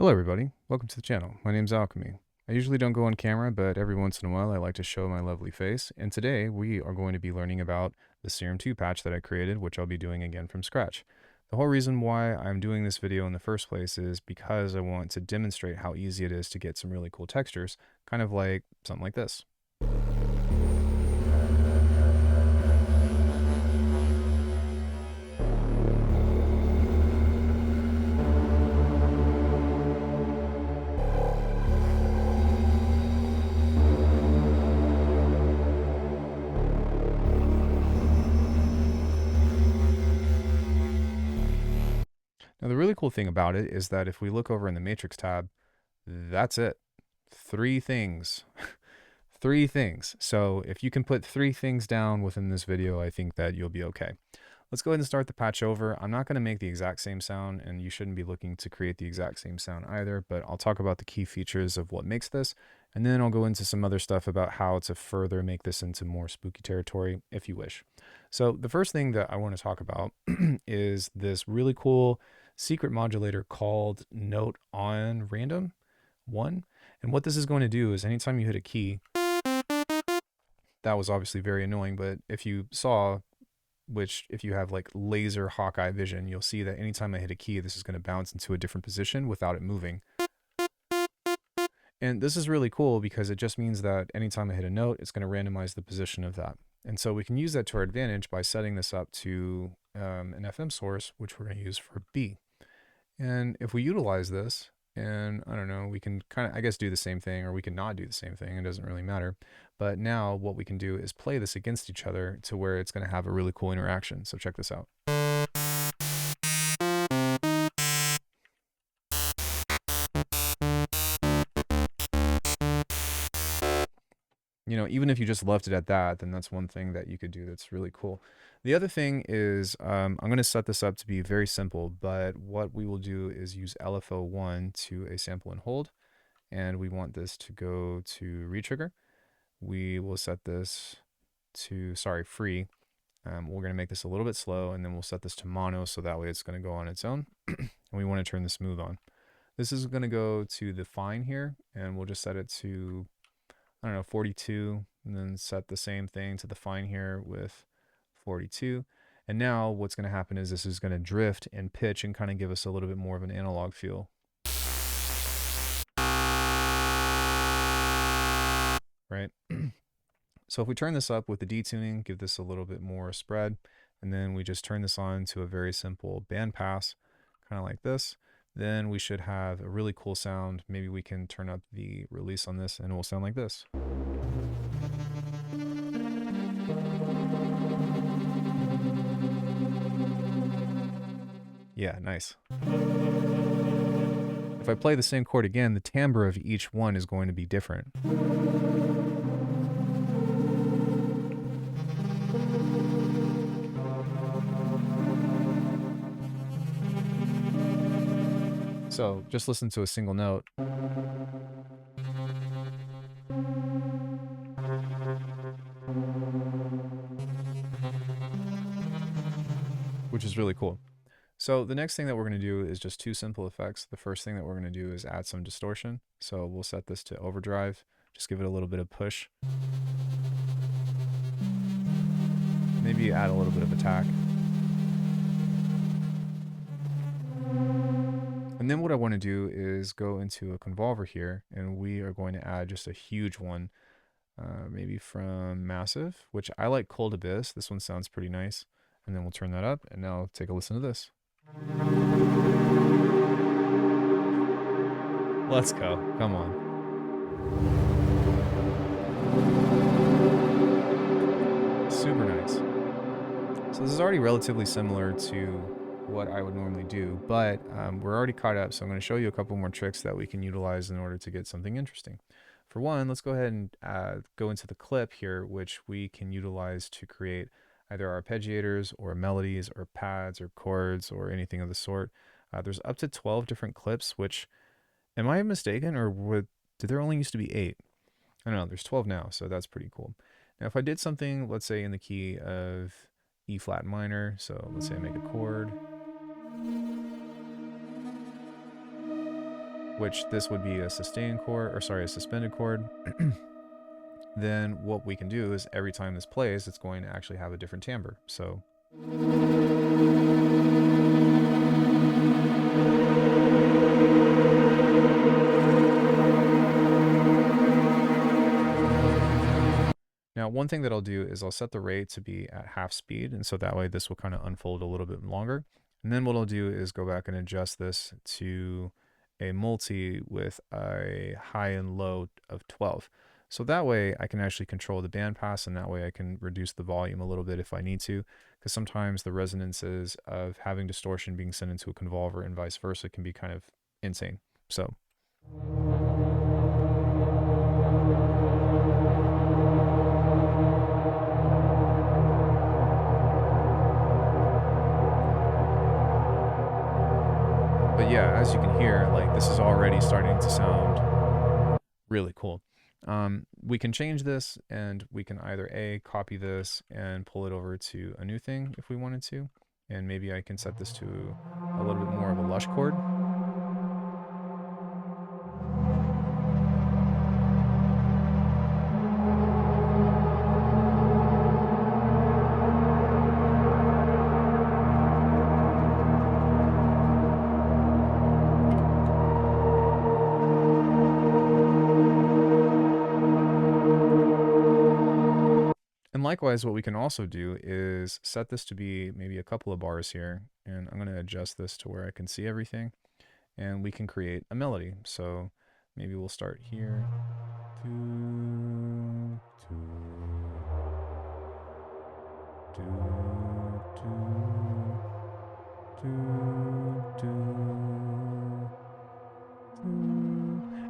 Hello everybody, welcome to the channel. My name's Alckemy. I usually don't go on camera, but every once in a while I like to show my lovely face, and today we are going to be learning about the Serum 2 patch that I created, which I'll be doing again from scratch. The whole reason why I'm doing this video in the first place is because I want to demonstrate how easy it is to get some really cool textures, kind of like something like this. Now the really cool thing about it is that if we look over in the Matrix tab, that's it. 3 things. 3 things. So if you can put 3 things down within this video, I think that you'll be okay. Let's go ahead and start the patch over. I'm not going to make the exact same sound, and you shouldn't be looking to create the exact same sound either, but I'll talk about the key features of what makes this, and then I'll go into some other stuff about how to further make this into more spooky territory if you wish. So the first thing that I want to talk about is this really cool secret modulator called Note on Random 1. And what this is going to do is anytime you hit a key, that was obviously very annoying, but if you saw, which if you have like laser Hawkeye vision, you'll see that anytime I hit a key, this is going to bounce into a different position without it moving. And this is really cool because it just means that anytime I hit a note, it's going to randomize the position of that. And so we can use that to our advantage by setting this up to an FM source, which we're going to use for B. And if we utilize this, and I don't know, we can kind of, I guess, do the same thing, or we can not do the same thing. It doesn't really matter. But now what we can do is play this against each other to where it's going to have a really cool interaction. So check this out. You know, even if you just left it at that, then that's one thing that you could do that's really cool. The other thing is I'm going to set this up to be very simple, but what we will do is use LFO1 to a sample and hold, and we want this to go to retrigger. We will set this to, free. We're going to make this a little bit slow, and then we'll set this to mono, so that way it's going to go on its own, and we want to turn the smooth on. This is going to go to the fine here, and we'll just set it to, I don't know, 42, and then set the same thing to the fine here with 42. And now what's going to happen is this is going to drift and pitch and kind of give us a little bit more of an analog feel. Right? So if we turn this up with the detuning, give this a little bit more spread, and then we just turn this on to a very simple band pass, kind of like this, then we should have a really cool sound. Maybe we can turn up the release on this and it will sound like this. Yeah, nice. If I play the same chord again, the timbre of each one is going to be different. So just listen to a single note. Which is really cool. So the next thing that we're going to do is just 2 simple effects. The first thing that we're going to do is add some distortion. So we'll set this to overdrive. Just give it a little bit of push. Maybe add a little bit of attack. And then what I want to do is go into a convolver here, and we are going to add just a huge one, maybe from Massive, which I like Cold Abyss. This one sounds pretty nice. And then we'll turn that up, and now take a listen to this. Let's go. Come on. Super nice. So this is already relatively similar to what I would normally do, but we're already caught up, so I'm going to show you a couple more tricks that we can utilize in order to get something interesting. For one, let's go ahead and go into the clip here, which we can utilize to create either arpeggiators or melodies or pads or chords or anything of the sort. There's up to 12 different clips, which, am I mistaken, or did there only used to be 8? I don't know, there's 12 now, so that's pretty cool. Now if I did something, let's say in the key of E flat minor, so let's say I make a chord. which this would be a sustained chord, or sorry, a suspended chord, then what we can do is every time this plays, it's going to actually have a different timbre. So now, one thing that I'll do is I'll set the rate to be at half speed, and so that way this will kind of unfold a little bit longer. And then what I'll do is go back and adjust this to a multi with a high and low of 12. So that way I can actually control the bandpass, and that way I can reduce the volume a little bit if I need to, because sometimes the resonances of having distortion being sent into a convolver and vice versa can be kind of insane. So but yeah, as you can hear, like this is already starting to sound really cool. We can change this, and we can either A, copy this and pull it over to a new thing if we wanted to, and maybe I can set this to a little bit more of a lush chord. And likewise, what we can also do is set this to be maybe a couple of bars here, and I'm going to adjust this to where I can see everything, and we can create a melody. So maybe we'll start here.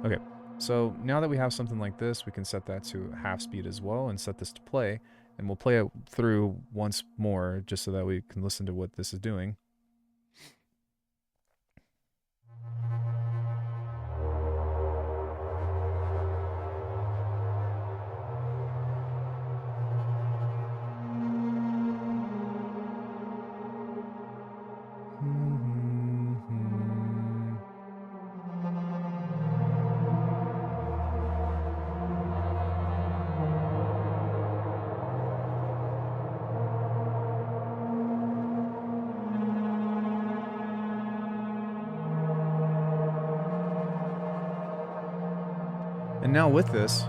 Okay, so now that we have something like this, we can set that to half speed as well and set this to play, and we'll play it through once more just so that we can listen to what this is doing. And now with this,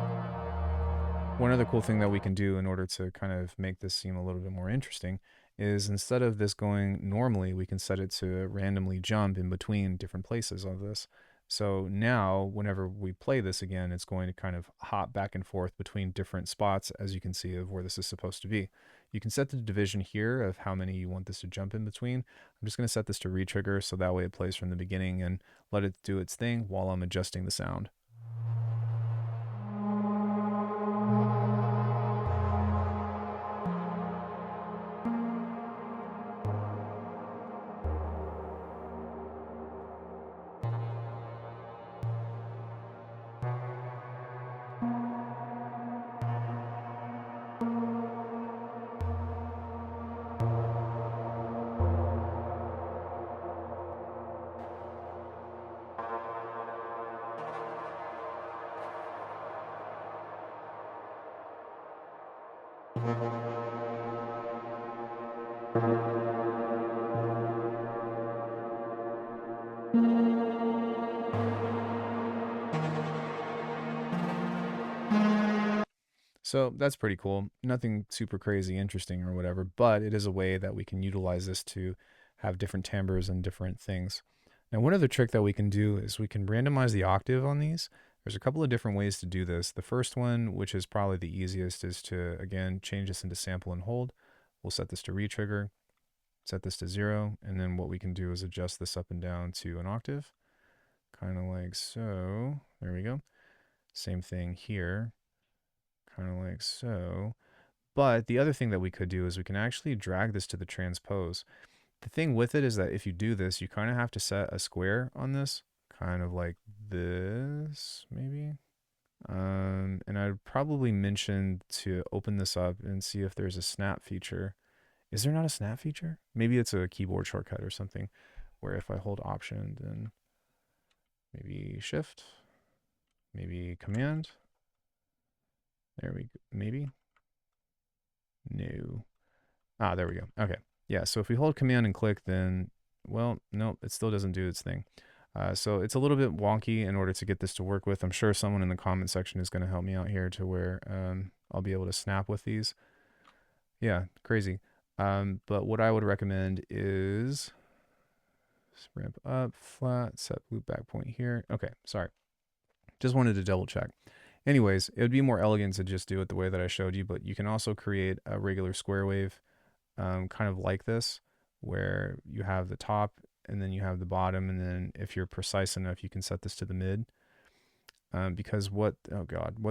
one other cool thing that we can do in order to kind of make this seem a little bit more interesting is instead of this going normally, we can set it to randomly jump in between different places of this. So now whenever we play this again, it's going to kind of hop back and forth between different spots, as you can see, of where this is supposed to be. You can set the division here of how many you want this to jump in between. I'm just going to set this to retrigger so that way it plays from the beginning and let it do its thing while I'm adjusting the sound. So that's pretty cool. Nothing super crazy interesting or whatever, but it is a way that we can utilize this to have different timbres and different things. Now, one other trick that we can do is we can randomize the octave on these. There's a couple of different ways to do this. The first one, which is probably the easiest, is to, again, change this into sample and hold. We'll set this to retrigger, set this to 0, and then what we can do is adjust this up and down to an octave, kind of like so. There we go. Same thing here, kind of like so. But the other thing that we could do is we can actually drag this to the transpose. The thing with it is that if you do this, you kind of have to set a square on this, kind of like this, maybe. And I'd probably mention to open this up and see if there's a snap feature. Is there not a snap feature? Maybe it's a keyboard shortcut or something, where if I hold Option, then maybe shift, maybe command. There we go. Maybe. No. Ah, there we go. Okay. Yeah, so if we hold command and click, then, well, no, it still doesn't do its thing. So it's a little bit wonky in order to get this to work with. I'm sure someone in the comment section is going to help me out here to where I'll be able to snap with these. Yeah, crazy. But what I would recommend is ramp up, flat, set loop back point here. Okay, sorry. Just wanted to double check. Anyways, it would be more elegant to just do it the way that I showed you, but you can also create a regular square wave kind of like this, where you have the top and then you have the bottom, and then if you're precise enough, you can set this to the mid. Because what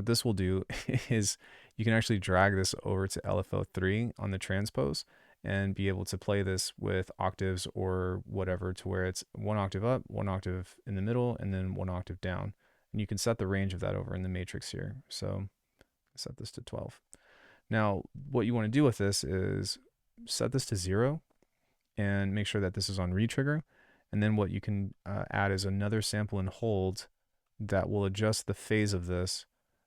this will do is you can actually drag this over to LFO3 on the transpose and be able to play this with octaves or whatever, to where it's 1 octave up, 1 octave in the middle, and then 1 octave down. And you can set the range of that over in the matrix here. So set this to 12. Now, what you want to do with this is set this to 0 and make sure that this is on retrigger. And then what you can add is another sample and hold that will adjust the phase of this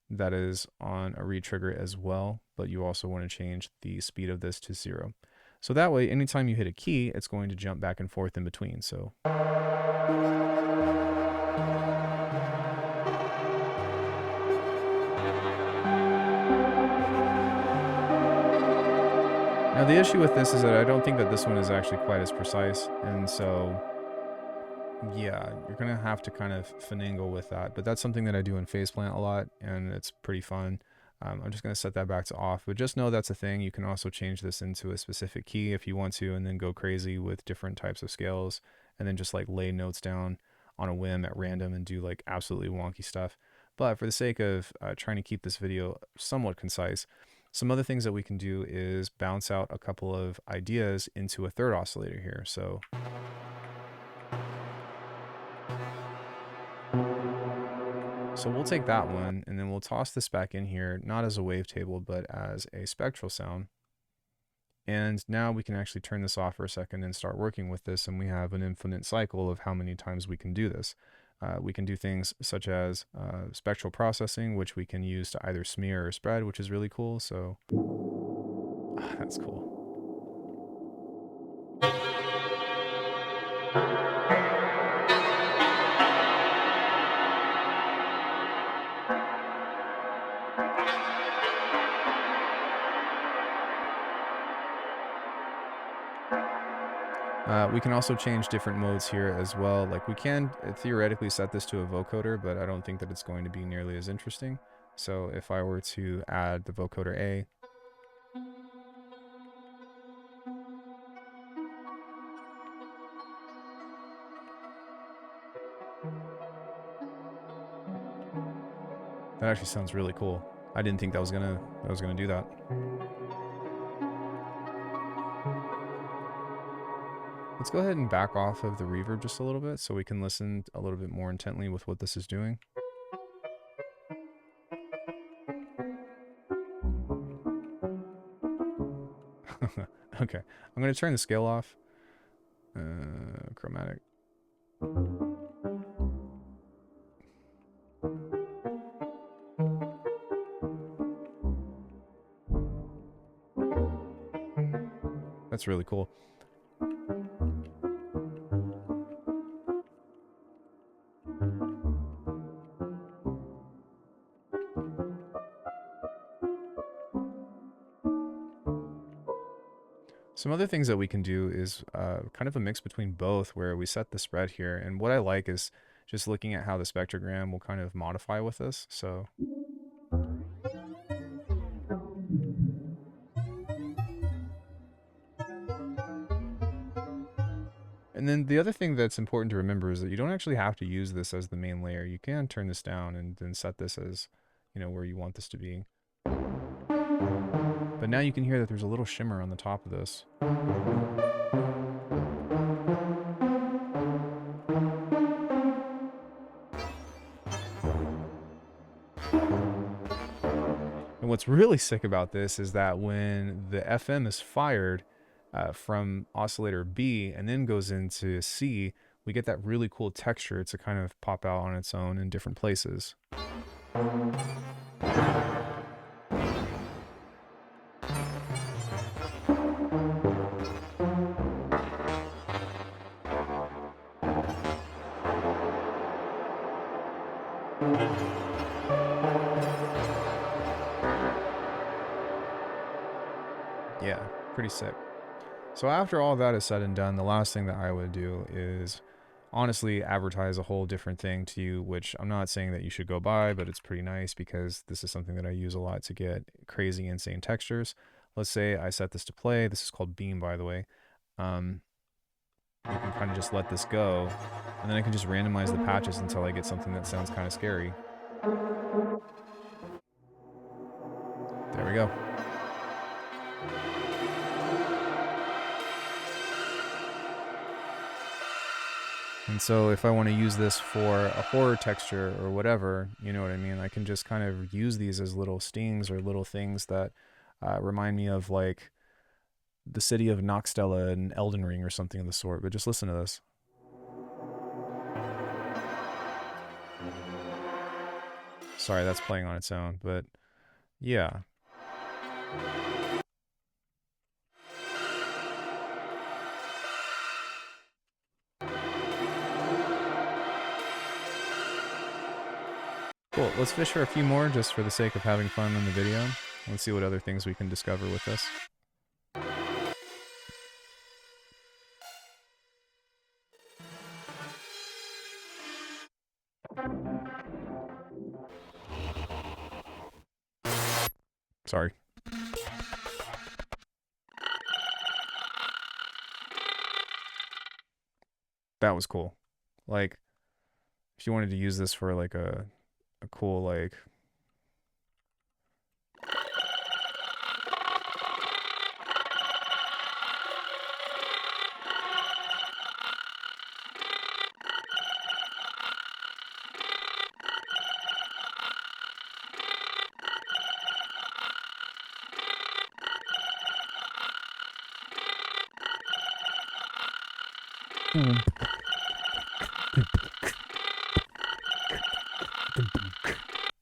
that is on a retrigger as well. But you also want to change the speed of this to 0. So that way, anytime you hit a key, it's going to jump back and forth in between. So now the issue with this is that I don't think that this one is actually quite as precise, and so yeah, you're gonna have to kind of finagle with that. But that's something that I do in Faceplant a lot, and it's pretty fun. I'm just gonna set that back to off, but just know that's a thing. You can also change this into a specific key if you want to, and then go crazy with different types of scales, and then just like lay notes down on a whim at random and do like absolutely wonky stuff. But for the sake of trying to keep this video somewhat concise, some other things that we can do is bounce out a couple of ideas into a third oscillator here. So we'll take that one, and then we'll toss this back in here, not as a wavetable, but as a spectral sound. And now we can actually turn this off for a second and start working with this, and we have an infinite cycle of how many times we can do this. We can do things such as spectral processing, which we can use to either smear or spread, which is really cool. So that's cool. We can also change different modes here as well. Like we can theoretically set this to a vocoder, but I don't think that it's going to be nearly as interesting. So if I were to add the vocoder A, that actually sounds really cool. I didn't think that was gonna do that. Let's go ahead and back off of the reverb just a little bit so we can listen a little bit more intently with what this is doing. Okay, I'm going to turn the scale off. Chromatic. That's really cool. Some other things that we can do is kind of a mix between both, where we set the spread here. And what I like is just looking at how the spectrogram will kind of modify with this. So and then the other thing that's important to remember is that you don't actually have to use this as the main layer. You can turn this down and then set this as, you know, where you want this to be. But now you can hear that there's a little shimmer on the top of this. And what's really sick about this is that when the FM is fired from oscillator B and then goes into C, we get that really cool texture to kind of pop out on its own in different places. Yeah, pretty sick. So after all that is said and done, the last thing that I would do is honestly advertise a whole different thing to you, which I'm not saying that you should go buy, but it's pretty nice because this is something that I use a lot to get crazy, insane textures. Let's say I set this to play. This is called Beam, by the way. You can kind of just let this go, and then I can just randomize the patches until I get something that sounds kind of scary. There we go. And so if I want to use this for a horror texture or whatever, you know what I mean? I can just kind of use these as little stings or little things that remind me of like the city of Noxtella and Elden Ring or something of the sort. But just listen to this. Sorry, that's playing on its own, but yeah. Cool, let's fish for a few more just for the sake of having fun in the video. Let's see what other things we can discover with this. Sorry. That was cool. Like, if you wanted to use this for like a cool like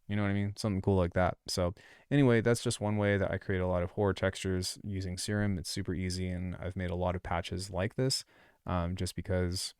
you know what I mean? Something cool like that. So anyway, that's just one way that I create a lot of horror textures using Serum. It's super easy, and I've made a lot of patches like this just because,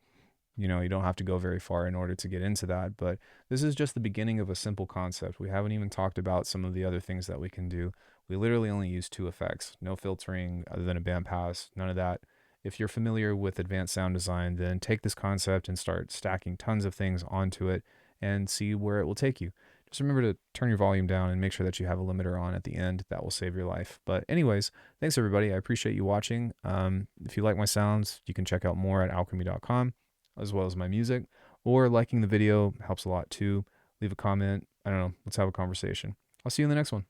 you know, you don't have to go very far in order to get into that. But this is just the beginning of a simple concept. We haven't even talked about some of the other things that we can do. We literally only use 2 effects, no filtering other than a bandpass, none of that. If you're familiar with advanced sound design, then take this concept and start stacking tons of things onto it and see where it will take you. Just remember to turn your volume down and make sure that you have a limiter on at the end. That will save your life. But anyways, thanks everybody. I appreciate you watching. If you like my sounds, you can check out more at alchemy.com, as well as my music, or liking the video helps a lot too. Leave a comment. I don't know. Let's have a conversation. I'll see you in the next one.